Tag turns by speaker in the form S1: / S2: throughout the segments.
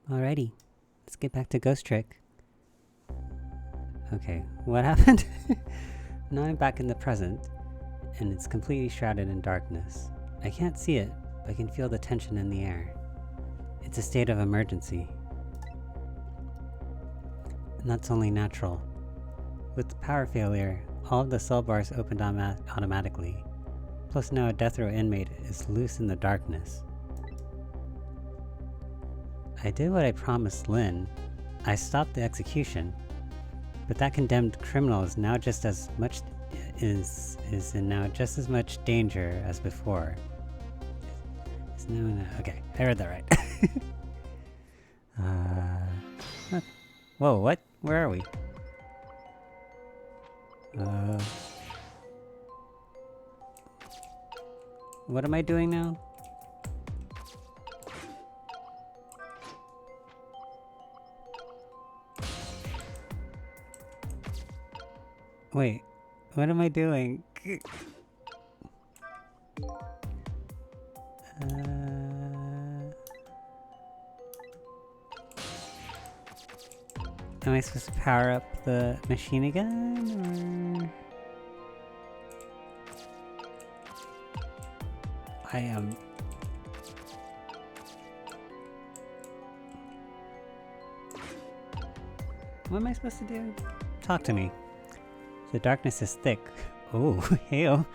S1: Alrighty, let's get back to Ghost Trick. Okay, what happened? Now I'm back in the present, and it's completely shrouded in darkness. I can't see it, but I can feel the tension in the air. It's a state of emergency. And that's only natural. With the power failure, all of the cell bars opened automatically. Plus now a death row inmate is loose in the darkness. I did what I promised Lynn. I stopped the execution. But that condemned criminal is now just as much is in now just as much danger as before. Okay, I read that right. Whoa, what? Where are we? What am I doing now? Wait, what am I doing? Am I supposed to power up the machine again, or...? I am... What am I supposed to do? Talk to me. The darkness is thick. Oh, heyo.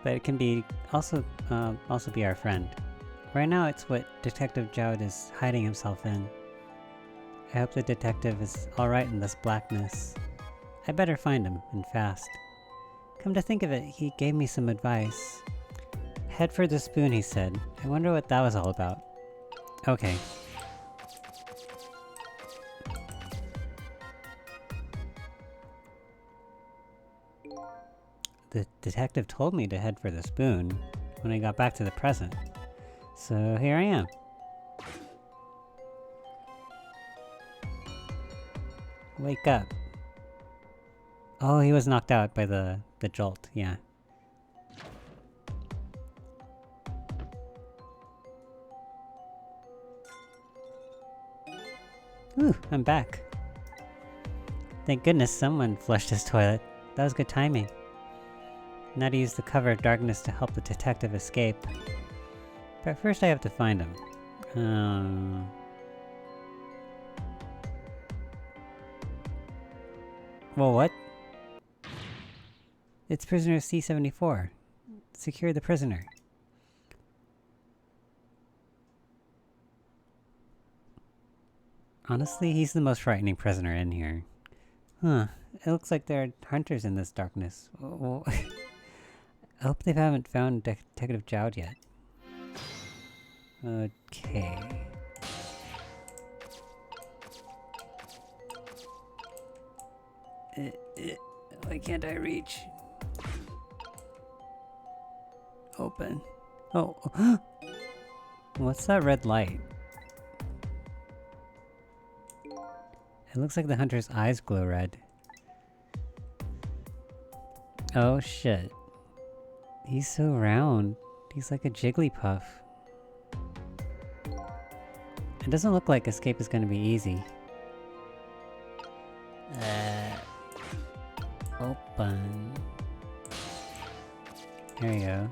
S1: But it can be also be our friend. Right now it's what Detective Jowd is hiding himself in. I hope the detective is alright in this blackness. I better find him, and fast. Come to think of it, he gave me some advice. Head for the spoon, he said. I wonder what that was all about. Okay. The detective told me to head for the spoon when I got back to the present. So here I am. Wake up. Oh, he was knocked out by the jolt, yeah. Ooh, I'm back. Thank goodness someone flushed his toilet. That was good timing. Now to use the cover of darkness to help the detective escape. But first I have to find him. Well, what? It's prisoner C-74. Secure the prisoner. Honestly, he's the most frightening prisoner in here. Huh. It looks like there are hunters in this darkness. I hope they haven't found Detective Jowd yet. Okay. Why can't I reach? Open. Oh. What's that red light? It looks like the hunter's eyes glow red. Oh shit. He's so round. He's like a Jigglypuff. It doesn't look like escape is gonna be easy. Open. There you go.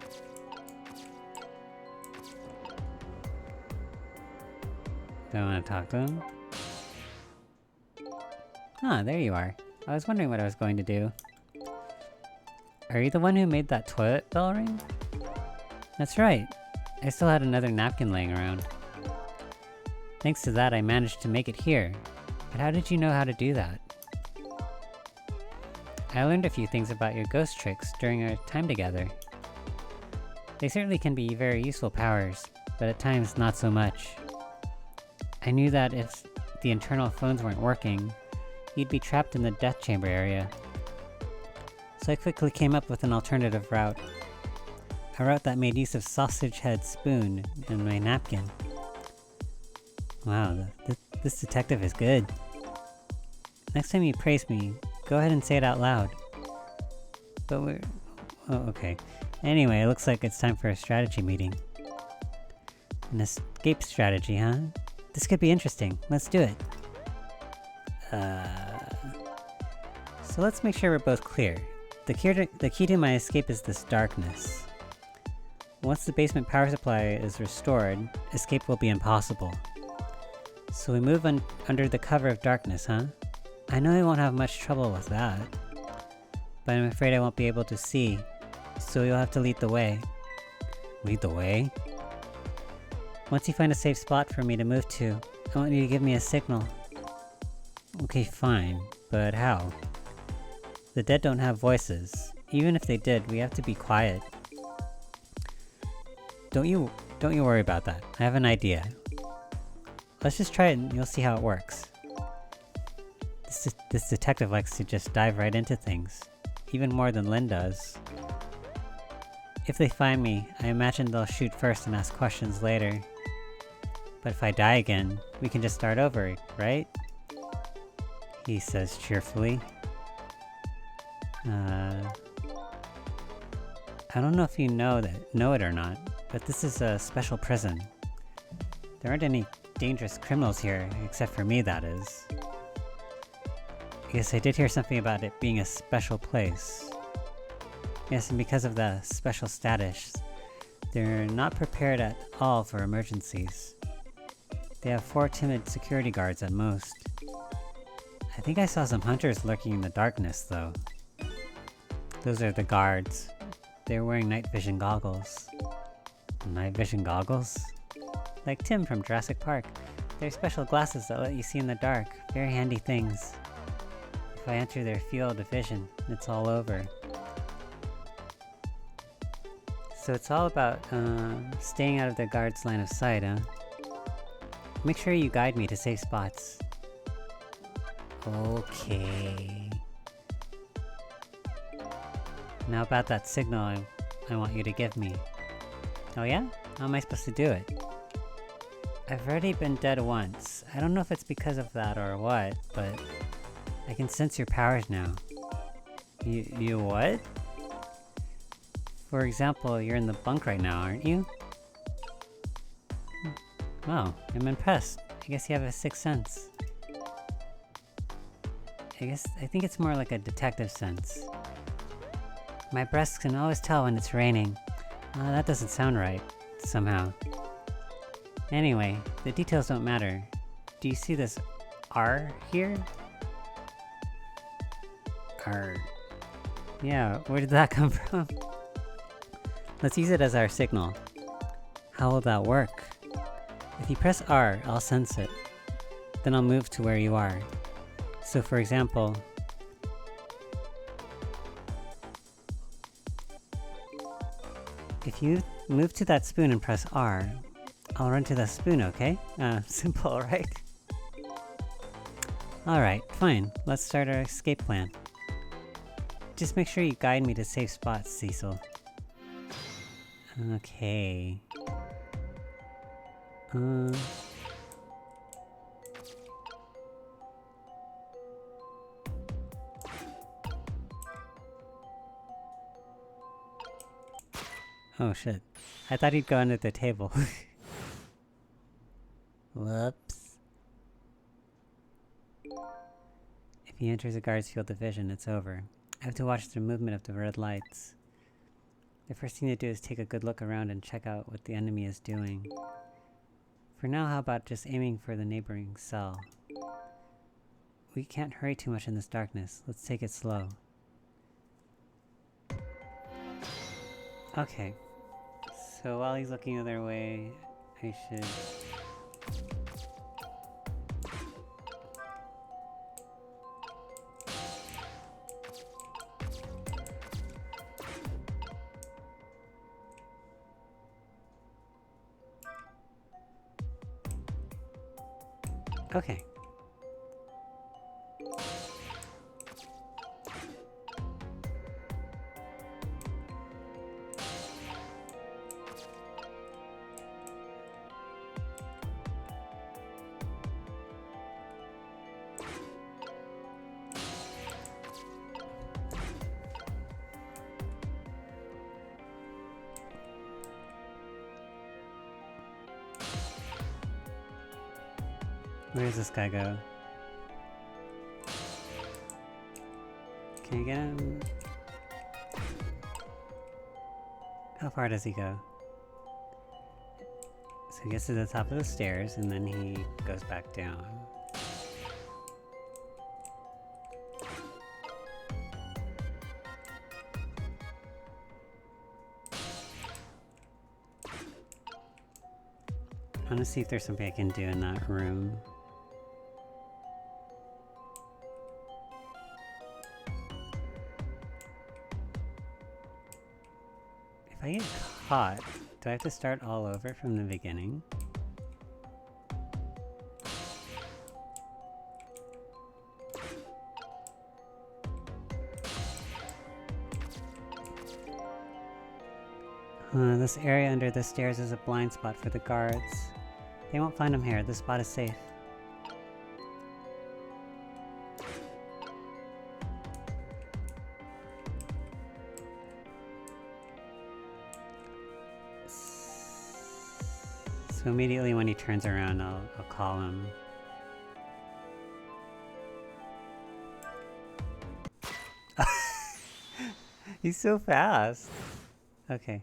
S1: Do I want to talk to him? Ah, there you are. I was wondering what I was going to do. Are you the one who made that toilet bell ring? That's right. I still had another napkin laying around. Thanks to that, I managed to make it here. But how did you know how to do that? I learned a few things about your ghost tricks during our time together. They certainly can be very useful powers, but at times not so much. I knew that if the internal phones weren't working, you'd be trapped in the death chamber area. So I quickly came up with an alternative route. A route that made use of Sausage Head Spoon and my napkin. Wow, this detective is good. Next time you praise me, go ahead and say it out loud. But we're... Oh, okay. Anyway, it looks like it's time for a strategy meeting. An escape strategy, huh? This could be interesting. Let's do it. So let's make sure we're both clear. The key to my escape is this darkness. Once the basement power supply is restored, escape will be impossible. So we move under the cover of darkness, huh? I know I won't have much trouble with that. But I'm afraid I won't be able to see, so you'll have to lead the way. Lead the way? Once you find a safe spot for me to move to, I want you to give me a signal. Okay, fine, but how? The dead don't have voices. Even if they did, we have to be quiet. Don't you worry about that. I have an idea. Let's just try it and you'll see how it works. This detective likes to just dive right into things. Even more than Lynn does. If they find me, I imagine they'll shoot first and ask questions later. But if I die again, we can just start over, right? He says cheerfully. I don't know if you know it or not, but this is a special prison. There aren't any dangerous criminals here, except for me, that is. Yes, I did hear something about it being a special place. Yes, and because of the special status, they're not prepared at all for emergencies. They have 4 timid security guards at most. I think I saw some hunters lurking in the darkness, though. Those are the guards. They're wearing night vision goggles. Night vision goggles? Like Tim from Jurassic Park. They're special glasses that let you see in the dark. Very handy things. If I enter their field of vision, it's all over. So it's all about, staying out of the guard's line of sight, huh? Make sure you guide me to safe spots. Okay. Now about that signal I want you to give me. Oh yeah? How am I supposed to do it? I've already been dead once. I don't know if it's because of that or what, but I can sense your powers now. You what? For example, you're in the bunk right now, aren't you? Wow, I'm impressed. I guess you have a sixth sense. I think it's more like a detective sense. My breasts can always tell when it's raining. That doesn't sound right, somehow. Anyway, the details don't matter. Do you see this R here? R. Yeah, where did that come from? Let's use it as our signal. How will that work? If you press R, I'll sense it. Then I'll move to where you are. So for example, if you move to that spoon and press R, I'll run to the spoon, okay? Simple, right? Alright, fine. Let's start our escape plan. Just make sure you guide me to safe spots, Cecil. Okay. Oh shit. I thought he'd go under the table. Whoops. If he enters a guard's field of vision, it's over. I have to watch the movement of the red lights. The first thing to do is take a good look around and check out what the enemy is doing. For now, how about just aiming for the neighboring cell? We can't hurry too much in this darkness. Let's take it slow. Okay. So while he's looking the other way, I should... Okay. Where does this guy go? Can you get him? How far does he go? So he gets to the top of the stairs and then he goes back down. I want to see if there's something I can do in that room. If I get caught, do I have to start all over from the beginning? This area under the stairs is a blind spot for the guards. They won't find him here. This spot is safe. So immediately when he turns around, I'll call him. He's so fast. Okay.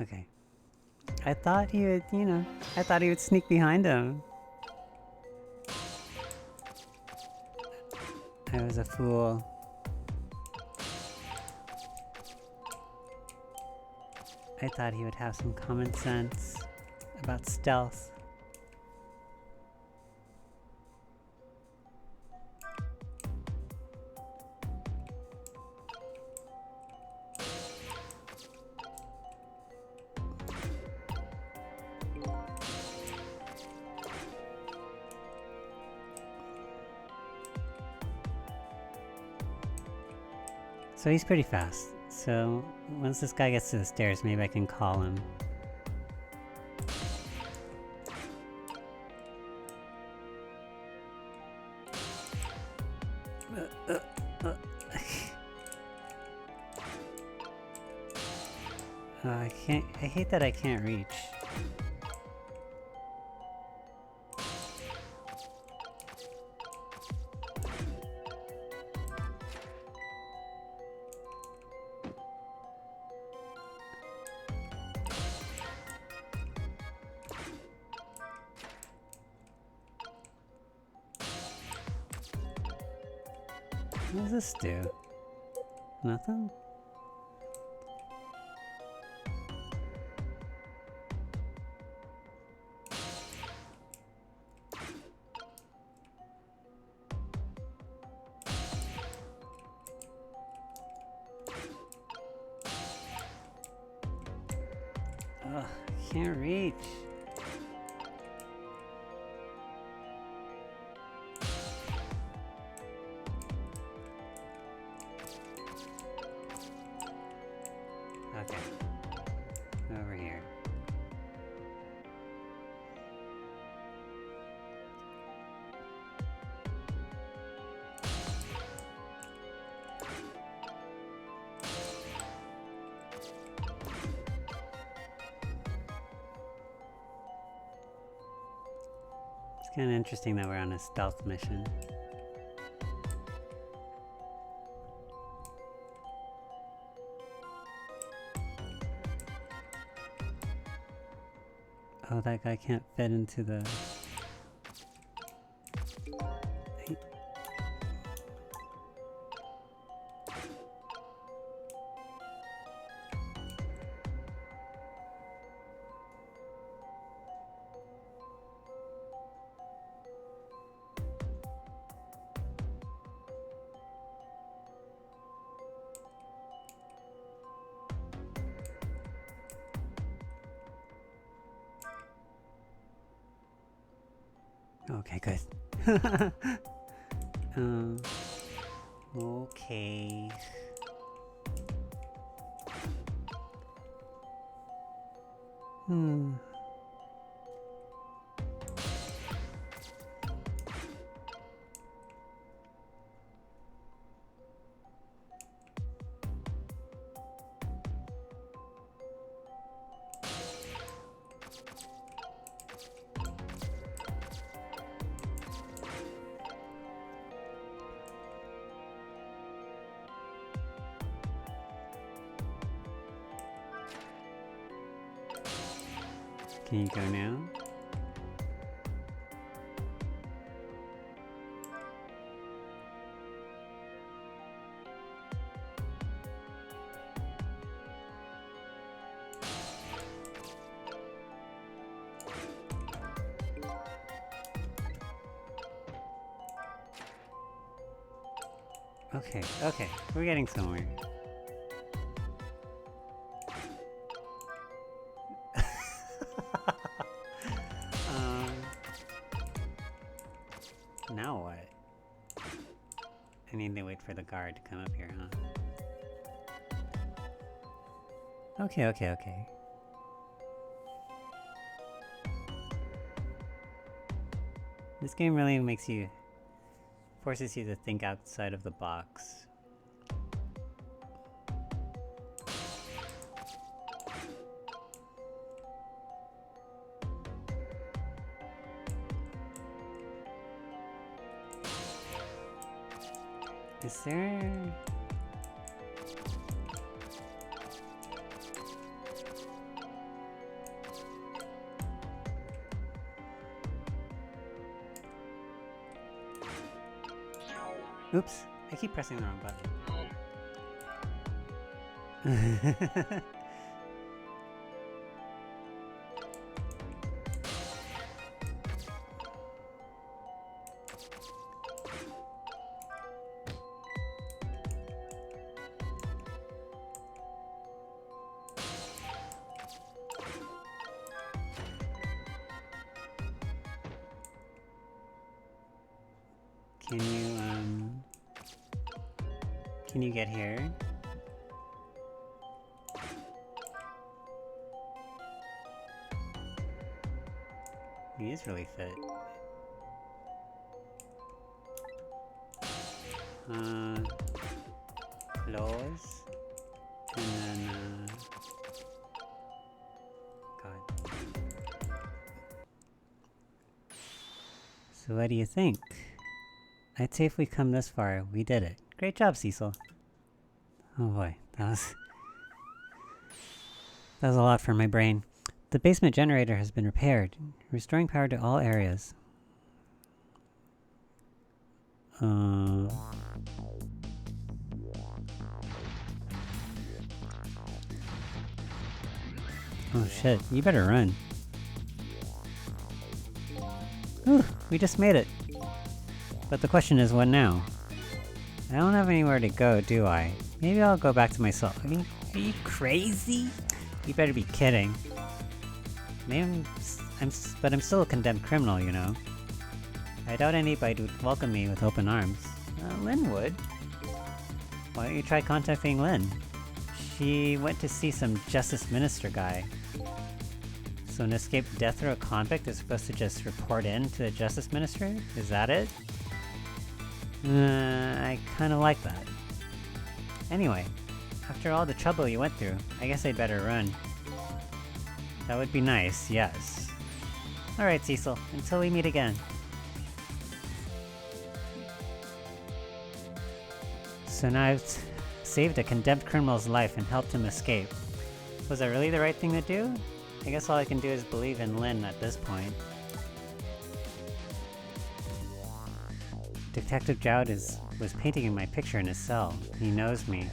S1: Okay. I thought he would, you know, I thought he would sneak behind him. I was a fool. I thought he would have some common sense about stealth. So he's pretty fast. So once this guy gets to the stairs, maybe I can call him. I can't. I hate that I can't reach. What does this do? Nothing? Ugh, I can't reach. Okay. Over here. It's kind of interesting that we're on a stealth mission. Oh, that guy can't fit into the... Okay, good. Okay. Can you go now? Okay, okay, we're getting somewhere. Now what? I need to wait for the guard to come up here, huh? Okay, okay, okay. This game really forces you to think outside of the box. Is there... Oops, I keep pressing the wrong button. Can you get here? He is really fit. Close. And then, God. So what do you think? I'd say if we come this far, we did it. Great job, Cecil. Oh boy, that was a lot for my brain. The basement generator has been repaired, restoring power to all areas. Oh shit, you better run. Ooh, we just made it. But the question is, what now? I don't have anywhere to go, do I? Maybe I'll go back to my cell. Are you crazy? You better be kidding. Maybe but I'm still a condemned criminal, you know. I doubt anybody would welcome me with open arms. Lynn would. Why don't you try contacting Lynn? She went to see some Justice Minister guy. So an escaped death row convict is supposed to just report in to the Justice Minister? Is that it? I kinda like that. Anyway, after all the trouble you went through, I guess I'd better run. That would be nice, yes. Alright, Cecil, until we meet again. So now I've saved a condemned criminal's life and helped him escape. Was that really the right thing to do? I guess all I can do is believe in Lynn at this point. Detective Jowd was painting my picture in his cell. He knows me.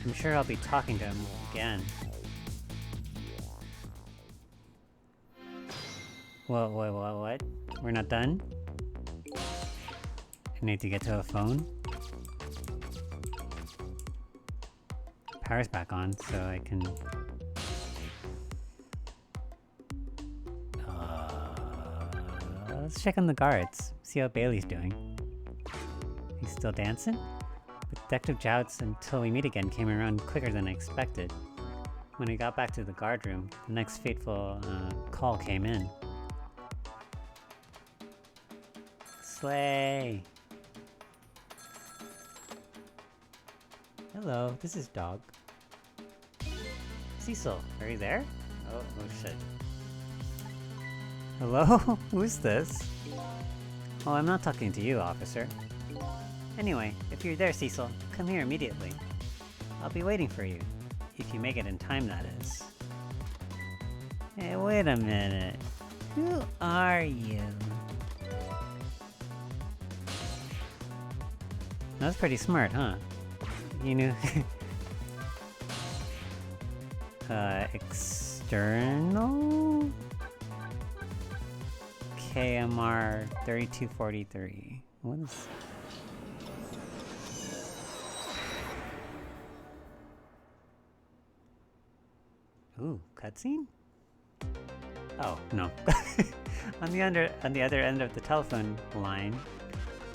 S1: I'm sure I'll be talking to him again. What? We're not done? I need to get to a phone? Power's back on, so I can... let's check on the guards, see how Bailey's doing. He's still dancing? But Detective Jowd's "Until We Meet Again" came around quicker than I expected. When I got back to the guard room, the next fateful call came in. Slay! Hello, this is Dog. Cecil, are you there? Oh shit. Hello? Who's this? Oh, I'm not talking to you, officer. Anyway, if you're there, Cecil, come here immediately. I'll be waiting for you. If you make it in time, that is. Hey, wait a minute. Who are you? That's pretty smart, huh? You knew... external? KMR 3243. What is... Ooh, cutscene? Oh, no. on the other end of the telephone line,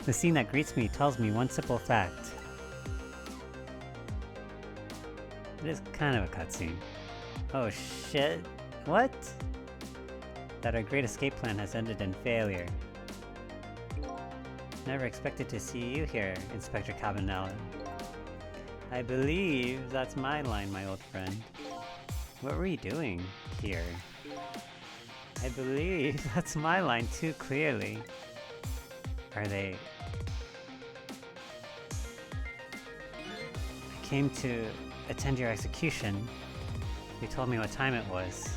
S1: the scene that greets me tells me one simple fact. It is kind of a cutscene. Oh shit. What? That our great escape plan has ended in failure. Never expected to see you here, Inspector Cabanela. I believe that's my line, my old friend. What were you doing here? I believe that's my line too, clearly. Are they... I came to attend your execution. You told me what time it was.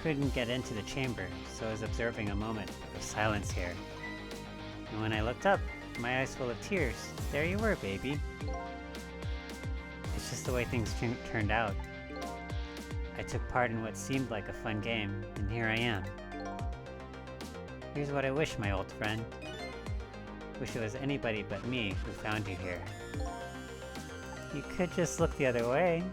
S1: Couldn't get into the chamber, so I was observing a moment of silence here. And when I looked up, my eyes full of tears, there you were, baby. It's just the way things turned out. I took part in what seemed like a fun game, and here I am. Here's what I wish, my old friend. Wish it was anybody but me who found you here. You could just look the other way.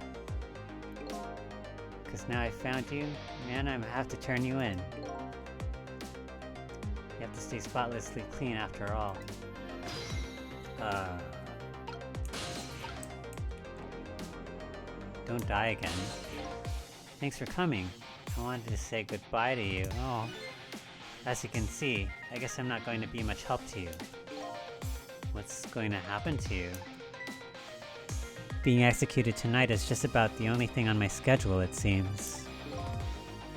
S1: Cause now I found you, man, I have to turn you in. You have to stay spotlessly clean after all. Don't die again. Thanks for coming. I wanted to say goodbye to you. Oh. As you can see, I guess I'm not going to be much help to you. What's going to happen to you? Being executed tonight is just about the only thing on my schedule, it seems.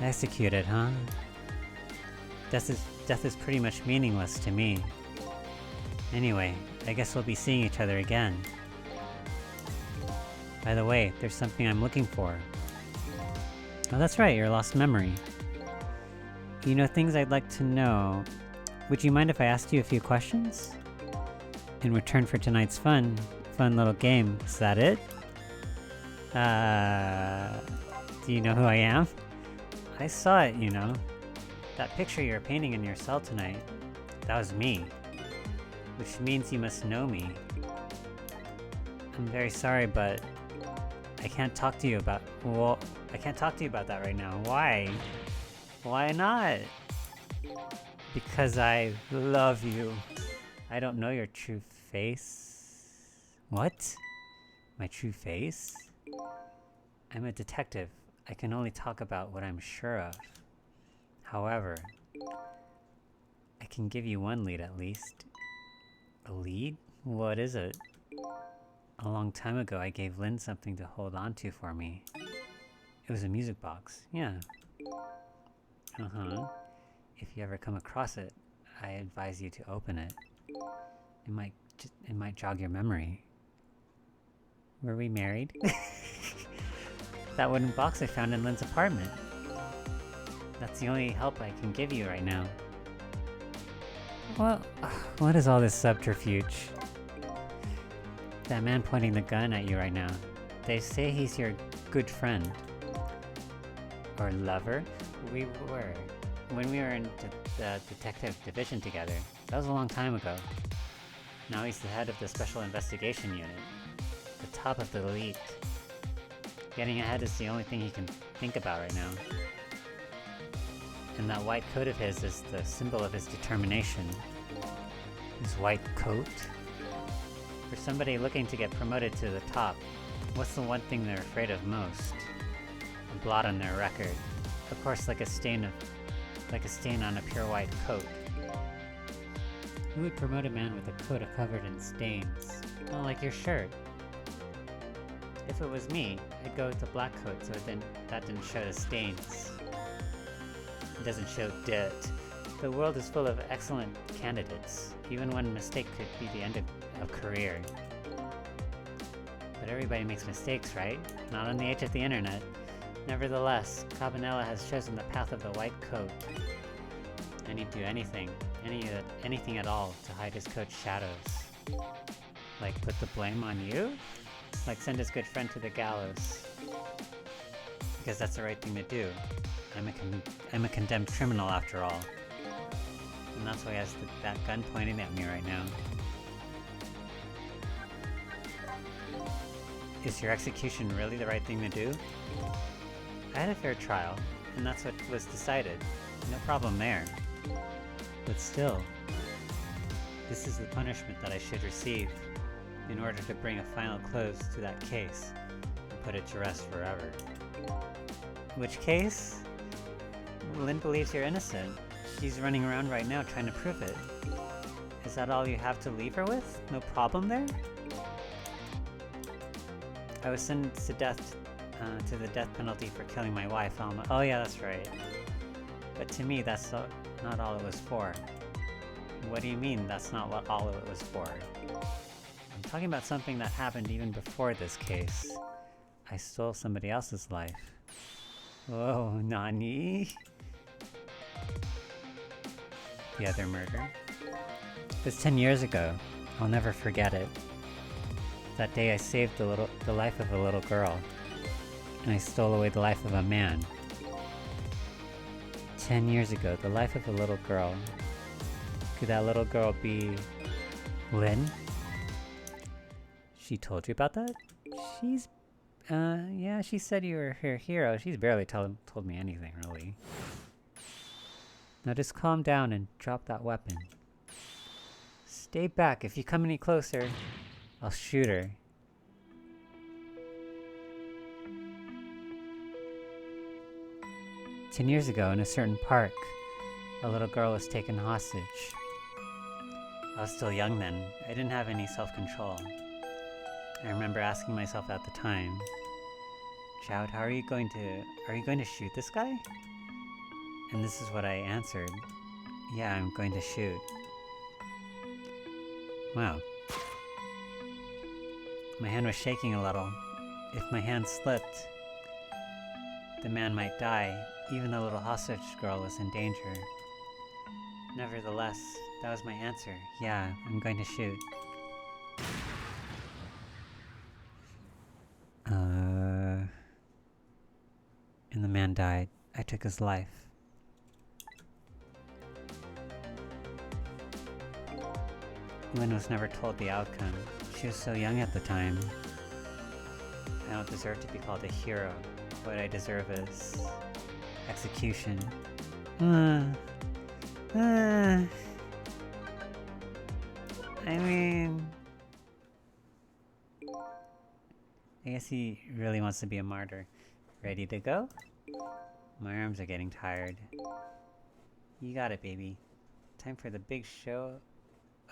S1: Executed, huh? Death is pretty much meaningless to me. Anyway, I guess we'll be seeing each other again. By the way, there's something I'm looking for. Oh, that's right, your lost memory. You know things I'd like to know. Would you mind if I asked you a few questions? In return for tonight's fun little game. Is that it? Do you know who I am? I saw it, you know. That picture you're painting in your cell tonight. That was me. Which means you must know me. I'm very sorry, but I can't talk to you about... Well, I can't talk to you about that right now. Why? Why not? Because I love you. I don't know your true face. What? My true face? I'm a detective. I can only talk about what I'm sure of. However, I can give you one lead at least. A lead? What is it? A long time ago, I gave Lynn something to hold on to for me. It was a music box, yeah. Uh-huh. If you ever come across it, I advise you to open it. It might jog your memory. Were we married? That wooden box I found in Lynn's apartment. That's the only help I can give you right now. Well, what is all this subterfuge? That man pointing the gun at you right now. They say he's your good friend. Or lover? We were. When we were in the detective division together. That was a long time ago. Now he's the head of the Special Investigation Unit. The top of the elite. Getting ahead is the only thing he can think about right now. And that white coat of his is the symbol of his determination. His white coat? For somebody looking to get promoted to the top, what's the one thing they're afraid of most? A blot on their record. Of course, like a stain on a pure white coat. Who would promote a man with a coat covered in stains? Well, like your shirt. If it was me, I'd go with the black coat so that didn't show the stains. It doesn't show dirt. The world is full of excellent candidates. Even one mistake could be the end of a career. But everybody makes mistakes, right? Not on the age of the internet. Nevertheless, Cabanela has chosen the path of the white coat, and he'd do anything at all to hide his coat's shadows. Like put the blame on you? Like send his good friend to the gallows. Because that's the right thing to do. I'm a condemned criminal after all. And that's why he has that gun pointing at me right now. Is your execution really the right thing to do? I had a fair trial, and that's what was decided. No problem there. But still, this is the punishment that I should receive in order to bring a final close to that case and put it to rest forever. Which case? Lynn believes you're innocent. She's running around right now trying to prove it. Is that all you have to leave her with? No problem there? I was sentenced to death, to the death penalty for killing my wife, Alma. Oh yeah, that's right. But to me, that's not all it was for. What do you mean, that's not what all it was for? I'm talking about something that happened even before this case. I stole somebody else's life. Whoa, Nani? The other murder? It was 10 years ago. I'll never forget it. That day I saved the life of a little girl. And I stole away the life of a man. 10 years ago, the life of a little girl. Could that little girl be Lynn? She told you about that? Yeah, she said you were her hero. She's barely told me anything, really. Now just calm down and drop that weapon. Stay back. If you come any closer, I'll shoot her. "10 years ago, in a certain park, a little girl was taken hostage. I was still young then. I didn't have any self-control. I remember asking myself at the time, Chowd, are you going to shoot this guy? And this is what I answered. Yeah, I'm going to shoot. Wow. My hand was shaking a little. If my hand slipped, the man might die. Even the little hostage girl was in danger. Nevertheless, that was my answer. Yeah, I'm going to shoot. And the man died. I took his life. Lynn was never told the outcome. She was so young at the time. I don't deserve to be called a hero. What I deserve is execution. I mean, I guess he really wants to be a martyr. Ready to go? My arms are getting tired. You got it, baby. Time for the big show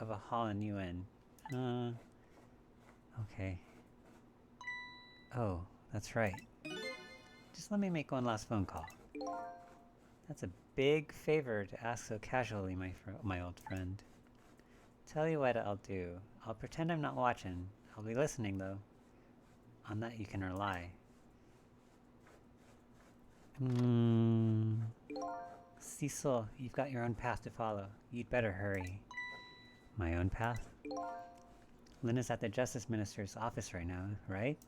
S1: of a hauling you in. Okay. Oh, that's right. Just let me make one last phone call. That's a big favor to ask so casually, my old friend. Tell you what I'll do. I'll pretend I'm not watching. I'll be listening, though. On that you can rely. Cecil, you've got your own path to follow. You'd better hurry. My own path? Lynn is at the Justice Minister's office right now, right?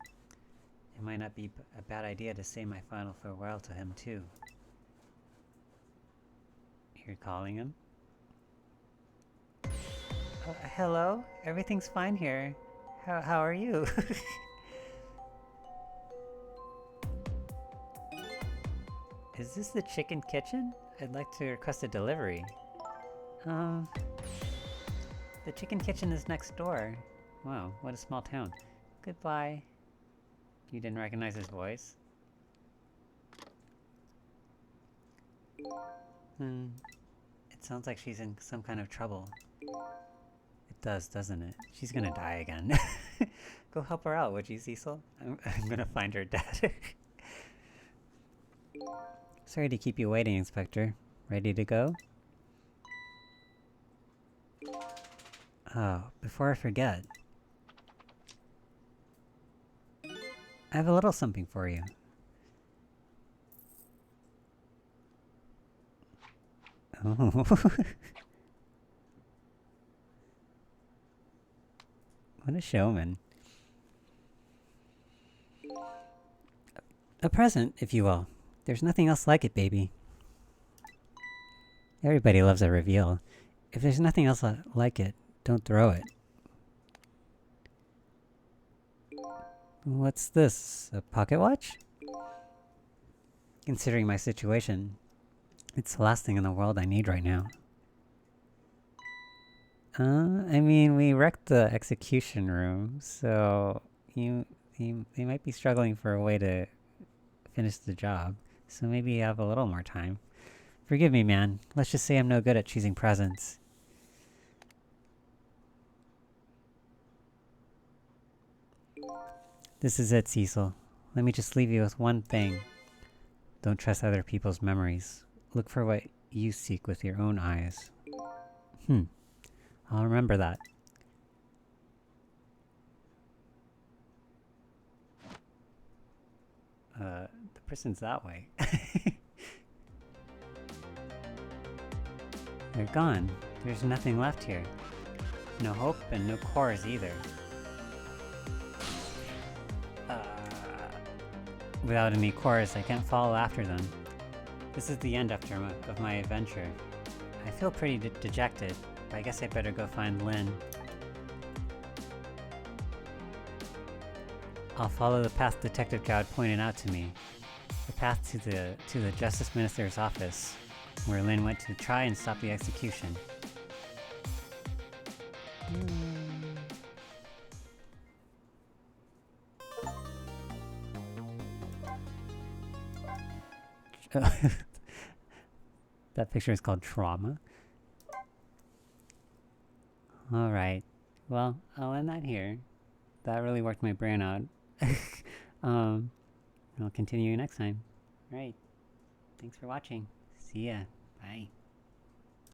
S1: It might not be a bad idea to say my final farewell to him, too. You're calling him? Hello? Everything's fine here. How are you? Is this the chicken kitchen? I'd like to request a delivery. The chicken kitchen is next door. Wow, what a small town. Goodbye. You didn't recognize his voice? It sounds like she's in some kind of trouble. It does, doesn't it? She's gonna die again. Go help her out, would you, Cecil? I'm gonna find her dead. Sorry to keep you waiting, Inspector. Ready to go? Oh, before I forget. I have a little something for you. Oh. What a showman. A present, if you will. There's nothing else like it, baby. Everybody loves a reveal. If there's nothing else like it, don't throw it. What's this? A pocket watch? Considering my situation, it's the last thing in the world I need right now. I mean, we wrecked the execution room, so they might be struggling for a way to finish the job. So maybe you have a little more time. Forgive me, man. Let's just say I'm no good at choosing presents. This is it, Cecil. Let me just leave you with one thing. Don't trust other people's memories. Look for what you seek with your own eyes. I'll remember that. The person's that way. They're gone. There's nothing left here. No hope and no cores either. Without any cores, I can't follow after them. This is the end of my adventure. I feel pretty dejected, but I guess I better go find Lynn. I'll follow the path Detective God pointed out to me. The path to the Justice Minister's office, where Lynn went to try and stop the execution. That picture is called Trauma. Alright. Well, I'll end that here. That really worked my brain out. I'll continue next time. Alright. Thanks for watching. See ya. Bye.